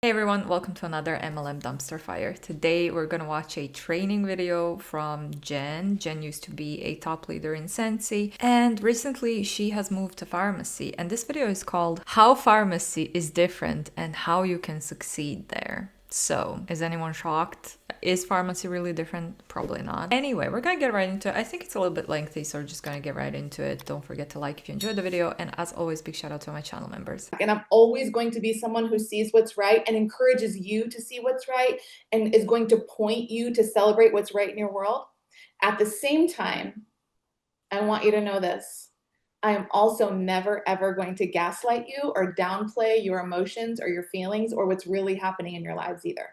Hey everyone, welcome to another MLM dumpster fire. Today we're gonna watch a training video from Jen. Jen used to be a top leader in Scentsy, and recently she has moved to Farmasi. And this video is called How Farmasi is Different and How You Can Succeed There. So, is anyone shocked? Is Farmasi really different? Probably not. Anyway, we're gonna get right into it. I think it's a little bit lengthy, so we're just gonna get right into it. Don't forget to like if you enjoyed the video, and as always, big shout out to my channel members. And I'm always going to be someone who sees what's right and encourages you to see what's right and is going to point you to celebrate what's right in your world. At the same time, I want you to know this. I am also never, ever going to gaslight you or downplay your emotions or your feelings or what's really happening in your lives either.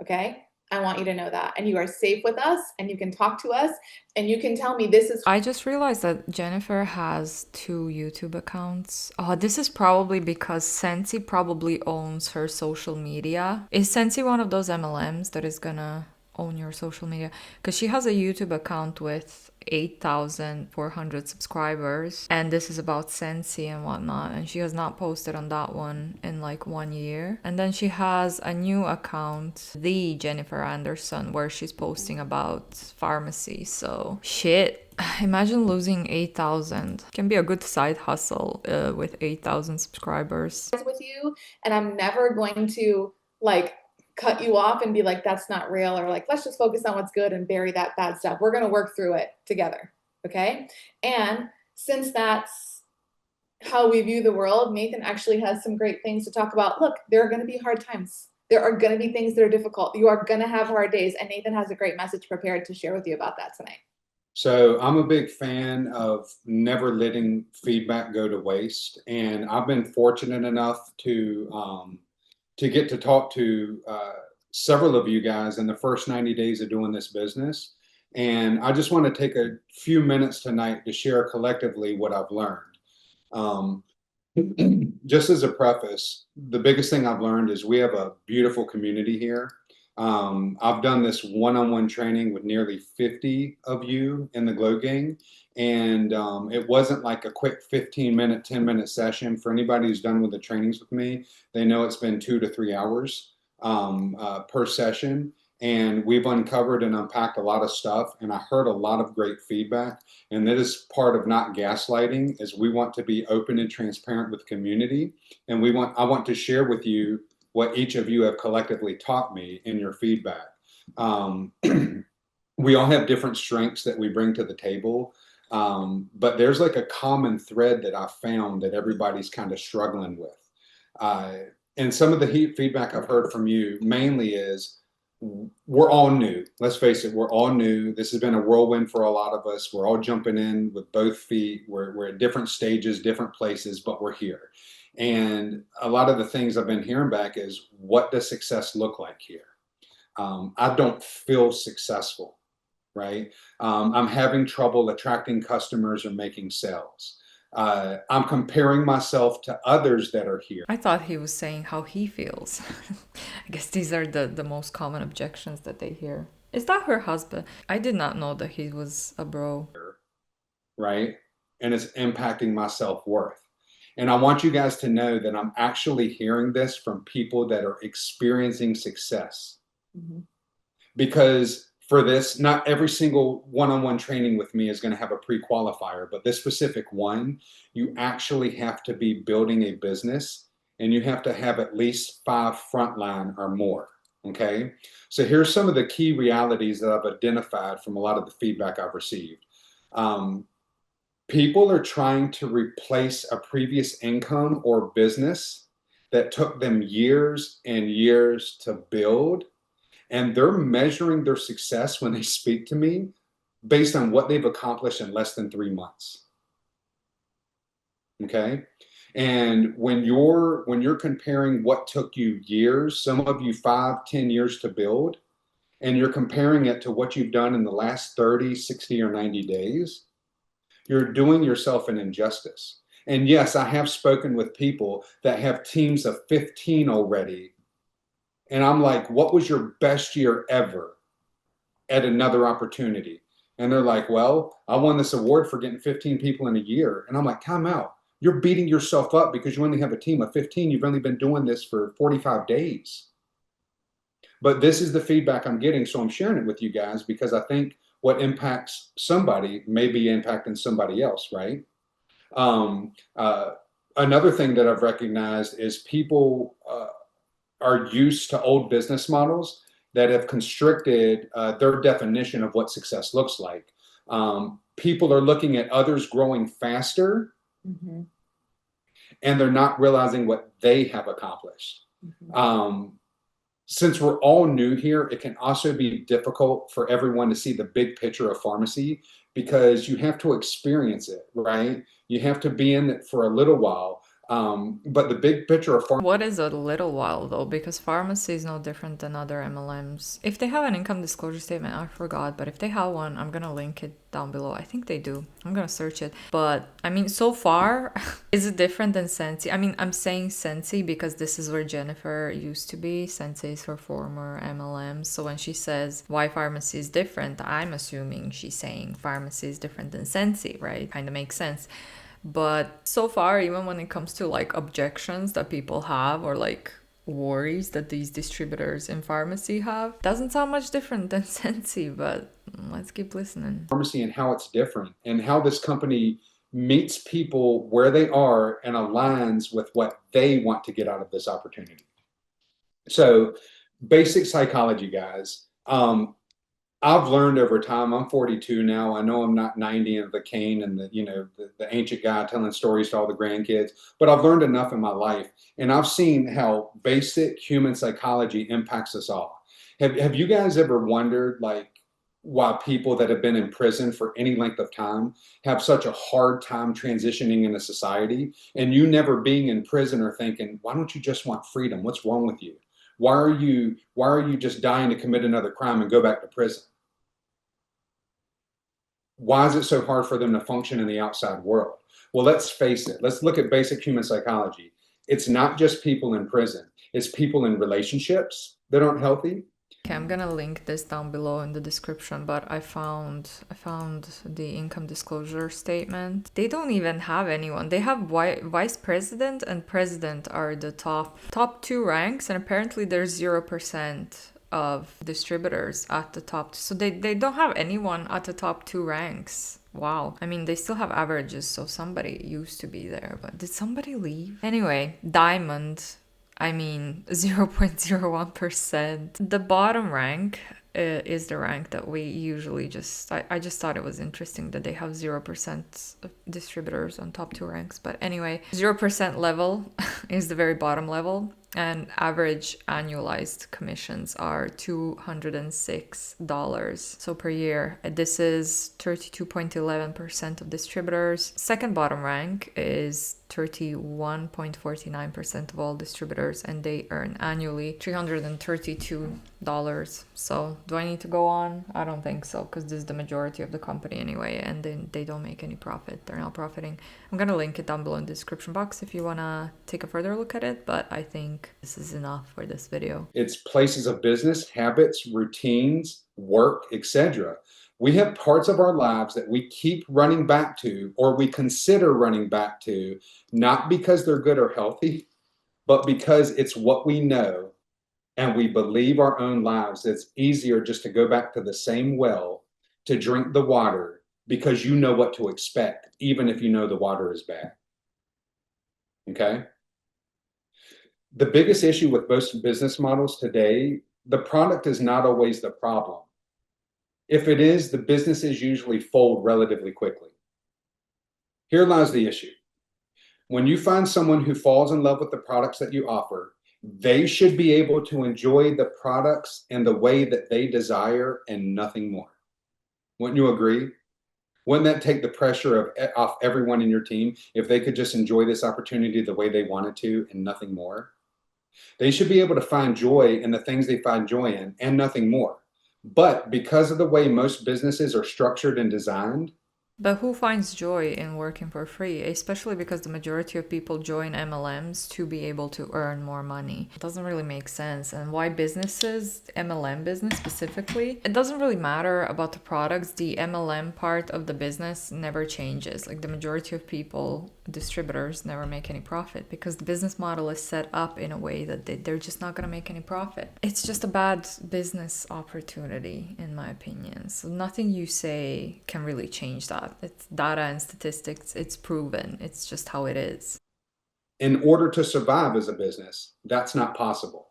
Okay? I want you to know that. And you are safe with us and you can talk to us and you can tell me this is. I just realized that Jennifer has two YouTube accounts. Oh, this is probably because Scentsy probably owns her social media. Is Scentsy one of those MLMs that is gonna own your social media? Because she has a YouTube account with 8,400 subscribers, and this is about Scentsy and whatnot, and she has not posted on that one in like 1 year. And then she has a new account, the Jennifer Anderson, where she's posting about Farmasi. So shit, imagine losing 8,000. Can be a good side hustle with 8,000 subscribers. With you, and I'm never going to like cut you off and be like, that's not real, or like, let's just focus on what's good and bury that bad stuff. We're going to work through it together. Okay. And since that's how we view the world, Nathan actually has some great things to talk about. Look, there are going to be hard times. There are going to be things that are difficult. You are going to have hard days. And Nathan has a great message prepared to share with you about that tonight. So I'm a big fan of never letting feedback go to waste. And I've been fortunate enough to get to talk to several of you guys in the first 90 days of doing this business. And I just want to take a few minutes tonight to share collectively what I've learned. Just as a preface, the biggest thing I've learned is we have a beautiful community here. I've done this one-on-one training with nearly 50 of you in the Glow Gang. And it wasn't like a quick 15-minute, 10-minute session. For anybody who's done with the trainings with me, they know it's been 2 to 3 hours per session. And we've uncovered and unpacked a lot of stuff. And I heard a lot of great feedback. And that is part of not gaslighting, is we want to be open and transparent with the community. And I want to share with you what each of you have collectively taught me in your feedback. We all have different strengths that we bring to the table. But there's like a common thread that I found that everybody's kind of struggling with. And some of the feedback I've heard from you mainly is we're all new. Let's face it, we're all new. This has been a whirlwind for a lot of us. We're all jumping in with both feet. We're at different stages, different places, but we're here. And a lot of the things I've been hearing back is, what does success look like here? I don't feel successful. Right? I'm having trouble attracting customers or making sales. I'm comparing myself to others that are here. I thought he was saying how he feels. I guess these are the most common objections that they hear. Is that her husband? I did not know that he was a bro. Right? And it's impacting my self-worth. And I want you guys to know that I'm actually hearing this from people that are experiencing success. Mm-hmm. Because for this, not every single one-on-one training with me is going to have a pre-qualifier, but this specific one, you actually have to be building a business and you have to have at least 5 frontline or more. Okay. So here's some of the key realities that I've identified from a lot of the feedback I've received. People are trying to replace a previous income or business that took them years and years to build. And they're measuring their success when they speak to me based on what they've accomplished in less than 3 months. Okay. And when you're comparing what took you years, some of you 5, 10 years to build, and you're comparing it to what you've done in the last 30, 60, or 90 days, you're doing yourself an injustice. And yes, I have spoken with people that have teams of 15 already. And I'm like, what was your best year ever at another opportunity? And they're like, well, I won this award for getting 15 people in a year. And I'm like, time out. You're beating yourself up because you only have a team of 15. You've only been doing this for 45 days. But this is the feedback I'm getting, so I'm sharing it with you guys because I think what impacts somebody may be impacting somebody else, right? Um, uh, Another thing that I've recognized is people are used to old business models that have constricted their definition of what success looks like. People are looking at others growing faster, Mm-hmm. and they're not realizing what they have accomplished. Mm-hmm. Since we're all new here, it can also be difficult for everyone to see the big picture of pharmacy because you have to experience it, right? You have to be in it for a little while. But the big picture of pharmacy. What is a little while though? Because pharmacy is no different than other MLMs. If they have an income disclosure statement, I forgot, but if they have one, I'm gonna link it down below. I think they do. I'm gonna search it. But I mean, so far, is it different than Scentsy? I mean, I'm saying Scentsy because this is where Jennifer used to be. Scentsy is her former MLM. So when she says why pharmacy is different, I'm assuming she's saying pharmacy is different than Scentsy, right? Kind of makes sense. But so far, even when it comes to like objections that people have or like worries that these distributors in pharmacy have, doesn't sound much different than Scentsy, but let's keep listening. Pharmacy and how it's different and how this company meets people where they are and aligns with what they want to get out of this opportunity. So, basic psychology, guys. I've learned over time. I'm 42 now. I know I'm not 90 and the cane and the ancient guy telling stories to all the grandkids, but I've learned enough in my life, and I've seen how basic human psychology impacts us all. Have you guys ever wondered like why people that have been in prison for any length of time have such a hard time transitioning into society? And you never being in prison or thinking, why don't you just want freedom? What's wrong with you? Why are you just dying to commit another crime and go back to prison? Why is it so hard for them to function in the outside world? Well, let's face it. Let's look at basic human psychology. It's not just people in prison. It's people in relationships that aren't healthy. Okay, I'm gonna link this down below in the description, but I found the income disclosure statement. They don't even have anyone. They have vice president and president are the top two ranks, and apparently there's 0% of distributors at the top. So they don't have anyone at the top two ranks. Wow. I mean, they still have averages, so somebody used to be there, but did somebody leave? Anyway, diamond. I mean, 0.01%. The bottom rank is the rank that we usually I just thought it was interesting that they have 0% of distributors on top two ranks. But anyway, 0% level is the very bottom level. And average annualized commissions are $206 so per year. This is 32.11% of distributors. Second bottom rank is 31.49% of all distributors, and they earn annually $332. So do I need to go on? I don't think so, because this is the majority of the company anyway, and then they don't make any profit. They're not profiting. I'm gonna link it down below in the description box if you wanna take a further look at it, but I think this is enough for this video. It's places of business, habits, routines, work, etc. We have parts of our lives that we keep running back to or we consider running back to, not because they're good or healthy, but because it's what we know and we believe our own lives. It's easier just to go back to the same well to drink the water because you know what to expect, even if you know the water is bad. Okay? The biggest issue with most business models today, the product is not always the problem. If it is, the businesses usually fold relatively quickly. Here lies the issue. When you find someone who falls in love with the products that you offer, they should be able to enjoy the products in the way that they desire and nothing more. Wouldn't you agree? Wouldn't that take the pressure off everyone in your team if they could just enjoy this opportunity the way they wanted to and nothing more? They should be able to find joy in the things they find joy in and nothing more. But because of the way most businesses are structured and designed, they But who finds joy in working for free? Especially because the majority of people join MLMs to be able to earn more money. It doesn't really make sense. And why businesses, MLM business specifically, it doesn't really matter about the products. The MLM part of the business never changes. Like the majority of people, distributors never make any profit because the business model is set up in a way that they're just not going to make any profit. It's just a bad business opportunity, in my opinion. So nothing you say can really change that. It's data and statistics. It's proven. It's just how it is. In order to survive as a business, that's not possible.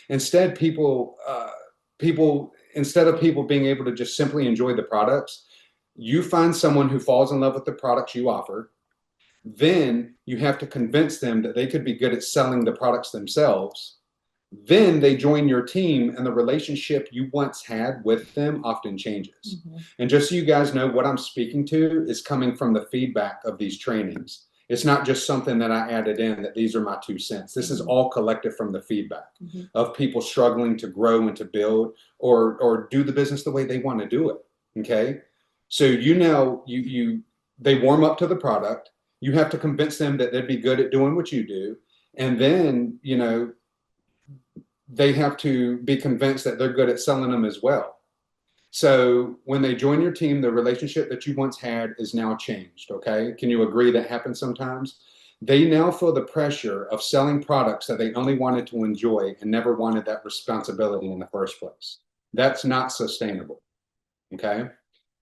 Instead, instead of people being able to just simply enjoy the products, you find someone who falls in love with the products you offer. Then you have to convince them that they could be good at selling the products themselves. Then they join your team, and the relationship you once had with them often changes. Mm-hmm. And just so you guys know, what I'm speaking to is coming from the feedback of these trainings. It's not just something that I added in, that these are my 2 cents. This is all collected from the feedback of people struggling to grow and to build or do the business the way they want to do it. Okay. So, they warm up to the product. You have to convince them that they'd be good at doing what you do. And then, they have to be convinced that they're good at selling them as well. So when they join your team, the relationship that you once had is now changed, okay? Can you agree that happens sometimes? They now feel the pressure of selling products that they only wanted to enjoy and never wanted that responsibility in the first place. That's not sustainable, okay?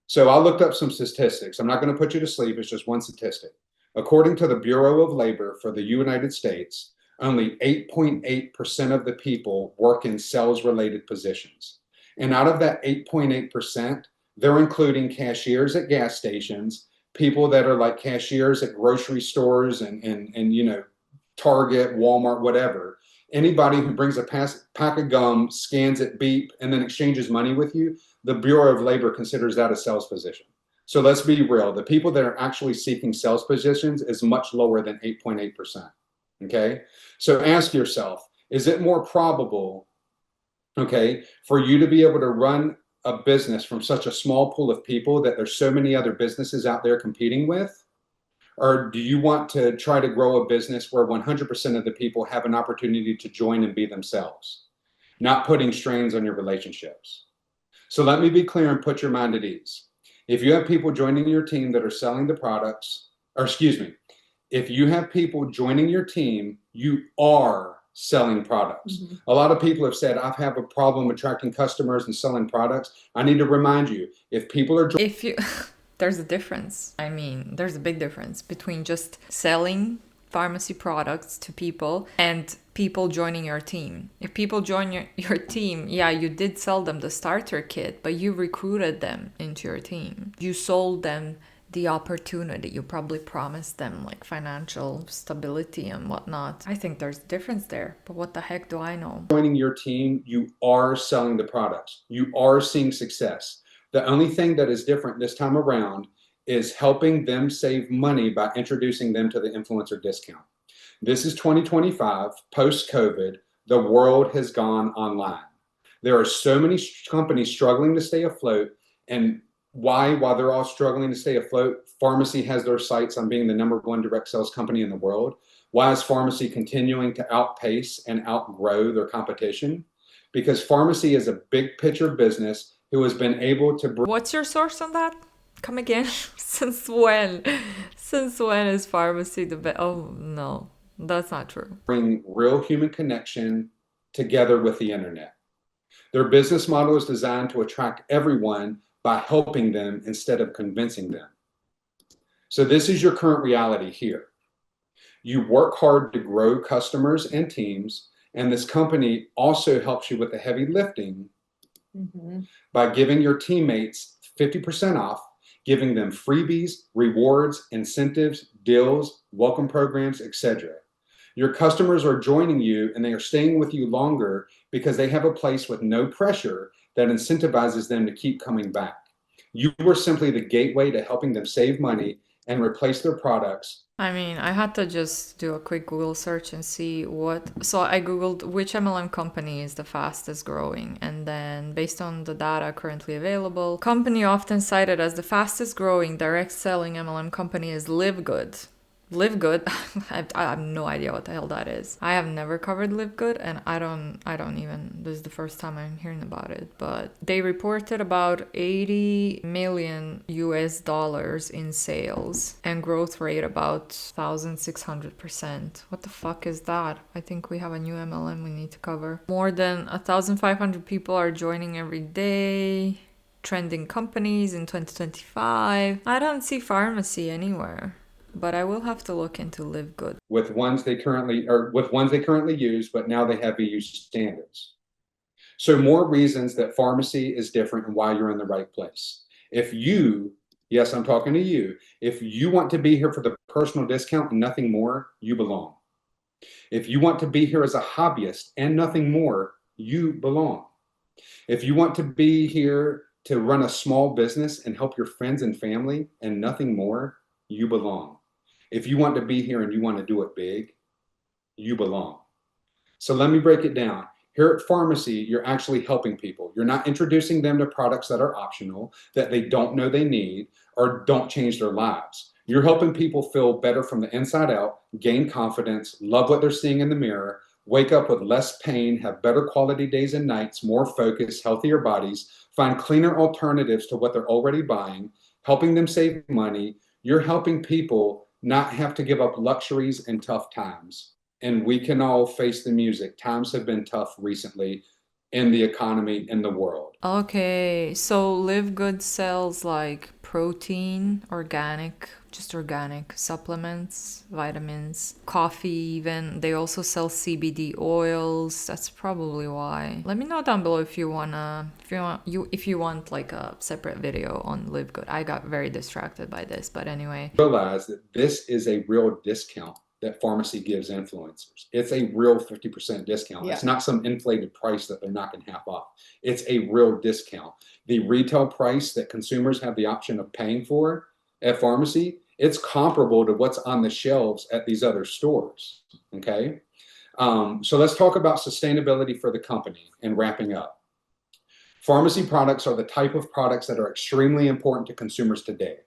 So I looked up some statistics. I'm not going to put you to sleep. It's just one statistic. According to the Bureau of Labor for the United States, only 8.8% of the people work in sales-related positions. And out of that 8.8%, they're including cashiers at gas stations, people that are like cashiers at grocery stores and Target, Walmart, whatever. Anybody who brings a pack of gum, scans it, beep, and then exchanges money with you, the Bureau of Labor considers that a sales position. So let's be real. The people that are actually seeking sales positions is much lower than 8.8%. Okay, so ask yourself, is it more probable, okay, for you to be able to run a business from such a small pool of people that there's so many other businesses out there competing with? Or do you want to try to grow a business where 100% of the people have an opportunity to join and be themselves, not putting strains on your relationships? So let me be clear and put your mind at ease. If you have people joining your team that are selling the products, if you have people joining your team, you are selling products. Mm-hmm. A lot of people have said, I have a problem attracting customers and selling products. I need to remind you, if people are... There's a difference. I mean, there's a big difference between just selling pharmacy products to people and people joining your team. If people join your team, yeah, you did sell them the starter kit, but you recruited them into your team. You sold them the opportunity. You probably promised them like financial stability and whatnot. I think there's a difference there, but what the heck do I know? Joining your team, you are selling the products. You are seeing success. The only thing that is different this time around is helping them save money by introducing them to the influencer discount. This is 2025, post-COVID. The world has gone online. There are so many companies struggling to stay afloat, and while they're all struggling to stay afloat, Farmasi has their sights on being the #1 direct sales company in the world. Why is Farmasi continuing to outpace and outgrow their competition? Because Farmasi is a big picture business who has been able to... What's your source on that? Come again? Since when? Since when is Farmasi the best? Oh, no, that's not true. Bring real human connection together with the internet. Their business model is designed to attract everyone by helping them instead of convincing them. So this is your current reality here. You work hard to grow customers and teams, and this company also helps you with the heavy lifting by giving your teammates 50% off, giving them freebies, rewards, incentives, deals, welcome programs, etc. Your customers are joining you and they are staying with you longer because they have a place with no pressure that incentivizes them to keep coming back. You were simply the gateway to helping them save money and replace their products. I mean, I had to just do a quick Google search and see what. So I Googled which MLM company is the fastest growing. And then, based on the data currently available, company often cited as the fastest growing direct selling MLM company is Live Good. Live Good, I have no idea what the hell that is. I have never covered Live Good, and I don't even, this is the first time I'm hearing about it. But they reported about 80 million US dollars in sales and growth rate about 1,600%. What the fuck is that? I think we have a new MLM we need to cover. More than 1,500 people are joining every day. Trending companies in 2025. I don't see Farmasi anywhere. But I will have to look into Live Good. With ones they currently use, but now they have EU standards. So more reasons that Farmasi is different and why you're in the right place. If you, yes, I'm talking to you, if you want to be here for the personal discount and nothing more, you belong. If you want to be here as a hobbyist and nothing more, you belong. If you want to be here to run a small business and help your friends and family and nothing more, you belong. If you want to be here and you want to do it big, you belong. So let me break it down. Here at Farmasi, you're actually helping people. You're not introducing them to products that are optional, that they don't know they need, or don't change their lives. You're helping people feel better from the inside out, gain confidence, love what they're seeing in the mirror, wake up with less pain, have better quality days and nights, more focus, healthier bodies, find cleaner alternatives to what they're already buying, helping them save money. You're helping people not have to give up luxuries in tough times. And we can all face the music. Times have been tough recently in the economy, in the world. Okay, so Live Good sells like protein, just organic supplements, vitamins, coffee even. They also sell CBD oils. That's probably why. Let me know down below if you want like a separate video on Live Good. I got very distracted by this, but anyway. Realize that this is a real discount that Farmasi gives influencers. It's a real 50% discount. Yeah. It's not some inflated price that they're knocking half off. It's a real discount. The retail price that consumers have the option of paying for at Farmasi, it's comparable to what's on the shelves at these other stores, okay? So let's talk about sustainability for the company and wrapping up. Farmasi products are the type of products that are extremely important to consumers today.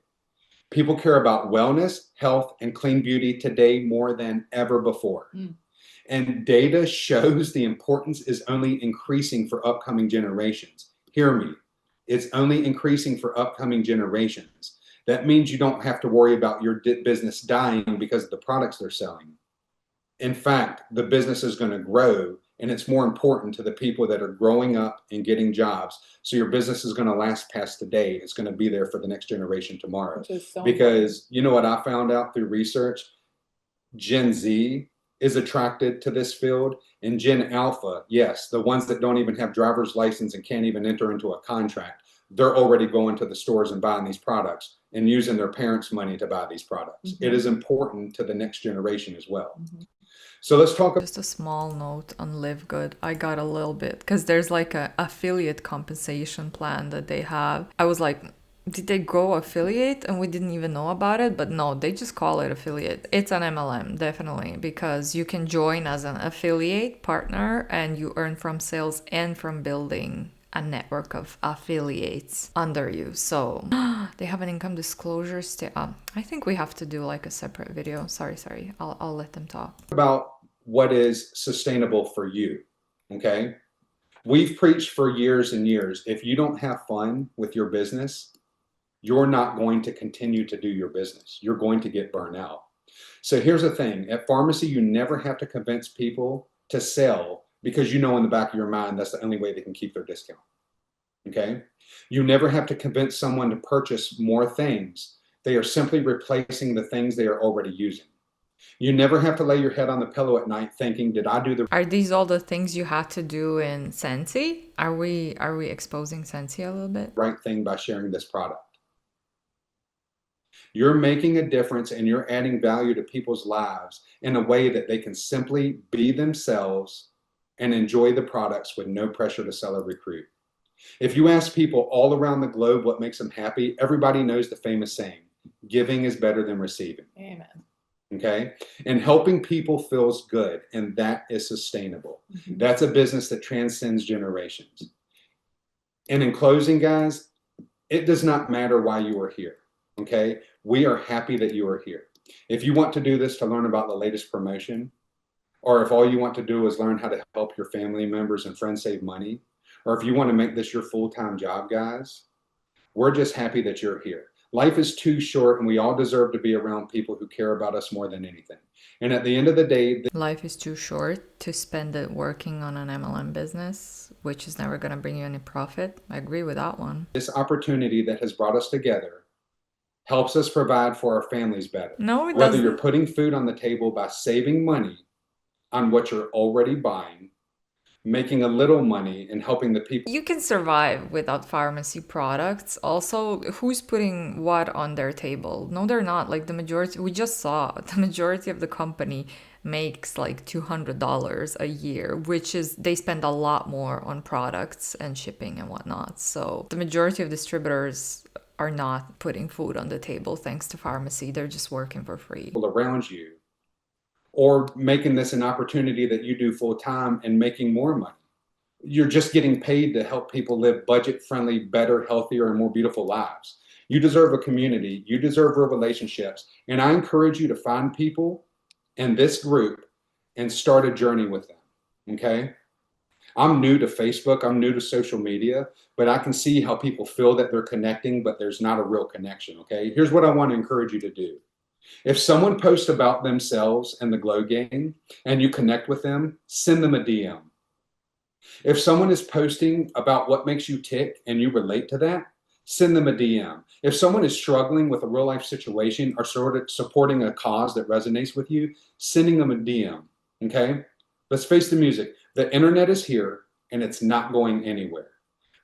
People care about wellness, health, and clean beauty today more than ever before. And data shows the importance is only increasing for upcoming generations. Hear me. It's only increasing for upcoming generations. That means you don't have to worry about your business dying because of the products they're selling. In fact, the business is going to grow, and it's more important to the people that are growing up and getting jobs. So your business is going to last past today. It's going to be there for the next generation tomorrow. Because you know what I found out through research? Gen Z is attracted to this field, and Gen Alpha, yes, the ones that don't even have driver's license and can't even enter into a contract, they're already going to the stores and buying these products and using their parents' money to buy these products. It is important to the next generation as well. So let's talk. Just a small note on Live Good. I got a little bit because there's like a affiliate compensation plan that they have. I was like, did they go affiliate and we didn't even know about it? But no, they just call it affiliate. It's an MLM, definitely, because you can join as an affiliate partner and you earn from sales and from building a network of affiliates under you. So they have an income disclosure. I think we have to do like a separate video. Sorry. I'll let them talk. About what is sustainable for you, okay? We've preached for years and years, if you don't have fun with your business, you're not going to continue to do your business. You're going to get burned out. So here's the thing. At Farmasi, you never have to convince people to sell because you know in the back of your mind that's the only way they can keep their discount, okay? You never have to convince someone to purchase more things. They are simply replacing the things they are already using. You never have to lay your head on the pillow at night thinking, did I do the... Are these all the things you had to do in Scentsy? Are we exposing Scentsy a little bit? ...right thing by sharing this product? You're making a difference and you're adding value to people's lives in a way that they can simply be themselves and enjoy the products with no pressure to sell or recruit. If you ask people all around the globe what makes them happy, everybody knows the famous saying, Giving is better than receiving. Amen. Okay. And helping people feels good, and that is sustainable. That's a business that transcends generations. And in closing, guys, it does not matter why you are here. Okay. We are happy that you are here. If you want to do this to learn about the latest promotion, or if all you want to do is learn how to help your family members and friends save money, or if you want to make this your full-time job, guys, we're just happy that you're here. Life is too short, and we all deserve to be around people who care about us more than anything. And at the end of the day, Life is too short to spend it working on an MLM business, which is never going to bring you any profit. I agree with that one. this opportunity that has brought us together helps us provide for our families better. No, it Whether you're doesn't. putting food on the table by saving money on what you're already buying, making a little money, and helping the people. You can survive without pharmacy products. Also, who's putting what on their table? No, they're not. Like the majority, we just saw the majority of the company makes like $200 a year, which is they spend a lot more on products and shipping and whatnot. So the majority of distributors are not putting food on the table thanks to pharmacy. They're just working for free. Around you, or making this an opportunity that you do full time and making more money. You're just getting paid to help people live budget friendly, better, healthier, and more beautiful lives. You deserve a community. You deserve real relationships. And I encourage you to find people in this group and start a journey with them. Okay. I'm new to Facebook. I'm new to social media, but I can see how people feel that they're connecting, but there's not a real connection. Okay. Here's what I want to encourage you to do. If someone posts about themselves and the Glow Gang and you connect with them, send them a DM. If someone is posting about what makes you tick and you relate to that, send them a DM. If someone is struggling with a real life situation or sort of supporting a cause that resonates with you, sending them a DM. Okay? Let's face the music. The internet is here and it's not going anywhere.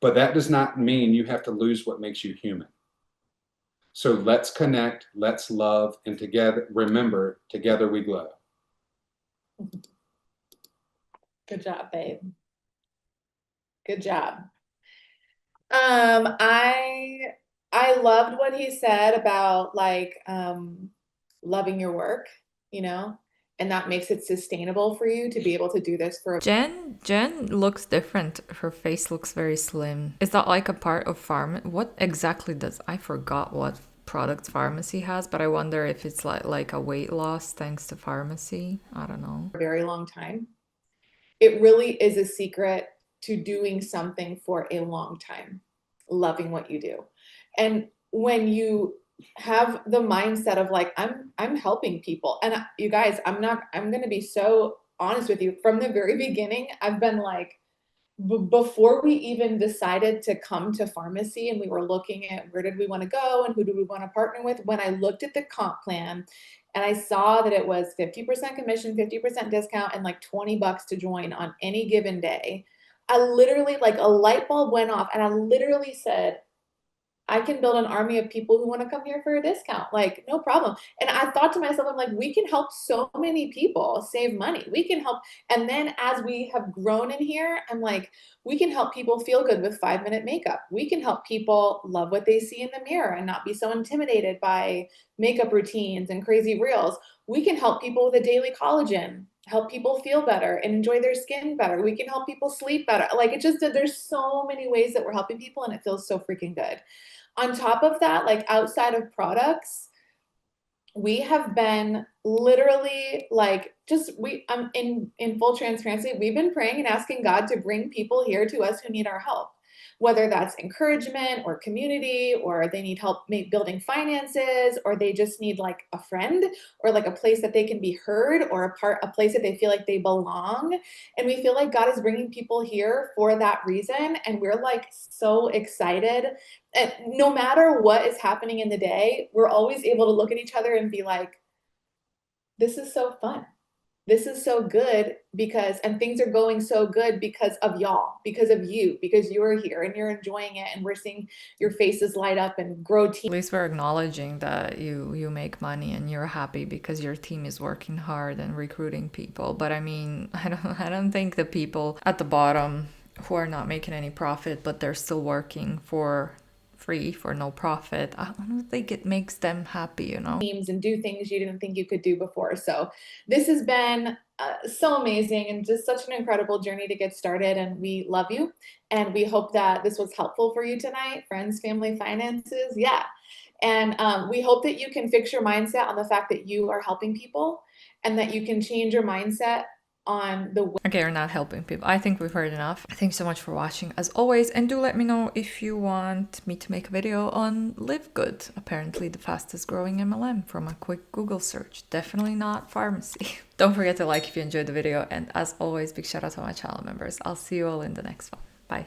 But that does not mean you have to lose what makes you human. So let's connect, let's love, and together, remember, together we glow. Good job, babe. Good job. I loved what he said about like loving your work, you know, and that makes it sustainable for you to be able to do this for Jen looks different. Her face looks very slim. Is that like a part of what exactly does I forgot what products pharmacy has, but I wonder if it's like a weight loss thanks to pharmacy. I don't know. a very long time. It really is a secret to doing something for a long time, loving what you do. And when you have the mindset of like, I'm helping people. And you guys, I'm going to be so honest with you. From the very beginning, I've been like, before we even decided to come to Farmasi and we were looking at where did we want to go and who do we want to partner with, when I looked at the comp plan and I saw that it was 50% commission, 50% discount, and like $20 to join on any given day, I literally, like a light bulb went off and I literally said, I can build an army of people who want to come here for a discount. Like, no problem. And I thought to myself, I'm like, we can help so many people save money. We can help. And then as we have grown in here, I'm like, we can help people feel good with 5-minute makeup. We can help people love what they see in the mirror and not be so intimidated by makeup routines and crazy reels. We can help people with a daily collagen, help people feel better and enjoy their skin better. We can help people sleep better. Like, it just, there's so many ways that we're helping people and it feels so freaking good. On top of that, like outside of products, we have been literally like in full transparency, we've been praying and asking God to bring people here to us who need our help, whether that's encouragement or community, or they need help building finances, or they just need like a friend or like a place that they can be heard, or a place that they feel like they belong. And we feel like God is bringing people here for that reason. And we're like so excited. And no matter what is happening in the day, we're always able to look at each other and be like, this is so fun. This is so good and things are going so good because of y'all, because of you, because you're here and you're enjoying it and we're seeing your faces light up and grow. At least we're acknowledging that you make money and you're happy because your team is working hard and recruiting people. But I mean, I don't think the people at the bottom who are not making any profit, but they're still working for free, for no profit. I don't think it makes them happy, you know? And do things you didn't think you could do before. So this has been so amazing and just such an incredible journey to get started. And we love you. And we hope that this was helpful for you tonight. Friends, family, finances. Yeah. And we hope that you can fix your mindset on the fact that you are helping people and that you can change your mindset on the way. Okay, you're not helping people. I think we've heard enough. Thanks so much for watching as always, and do let me know if you want me to make a video on Live Good, apparently the fastest growing MLM from a quick Google search. Definitely not Farmasi. Don't forget to like if you enjoyed the video, and as always, big shout out to my channel members. I'll see you all in the next one.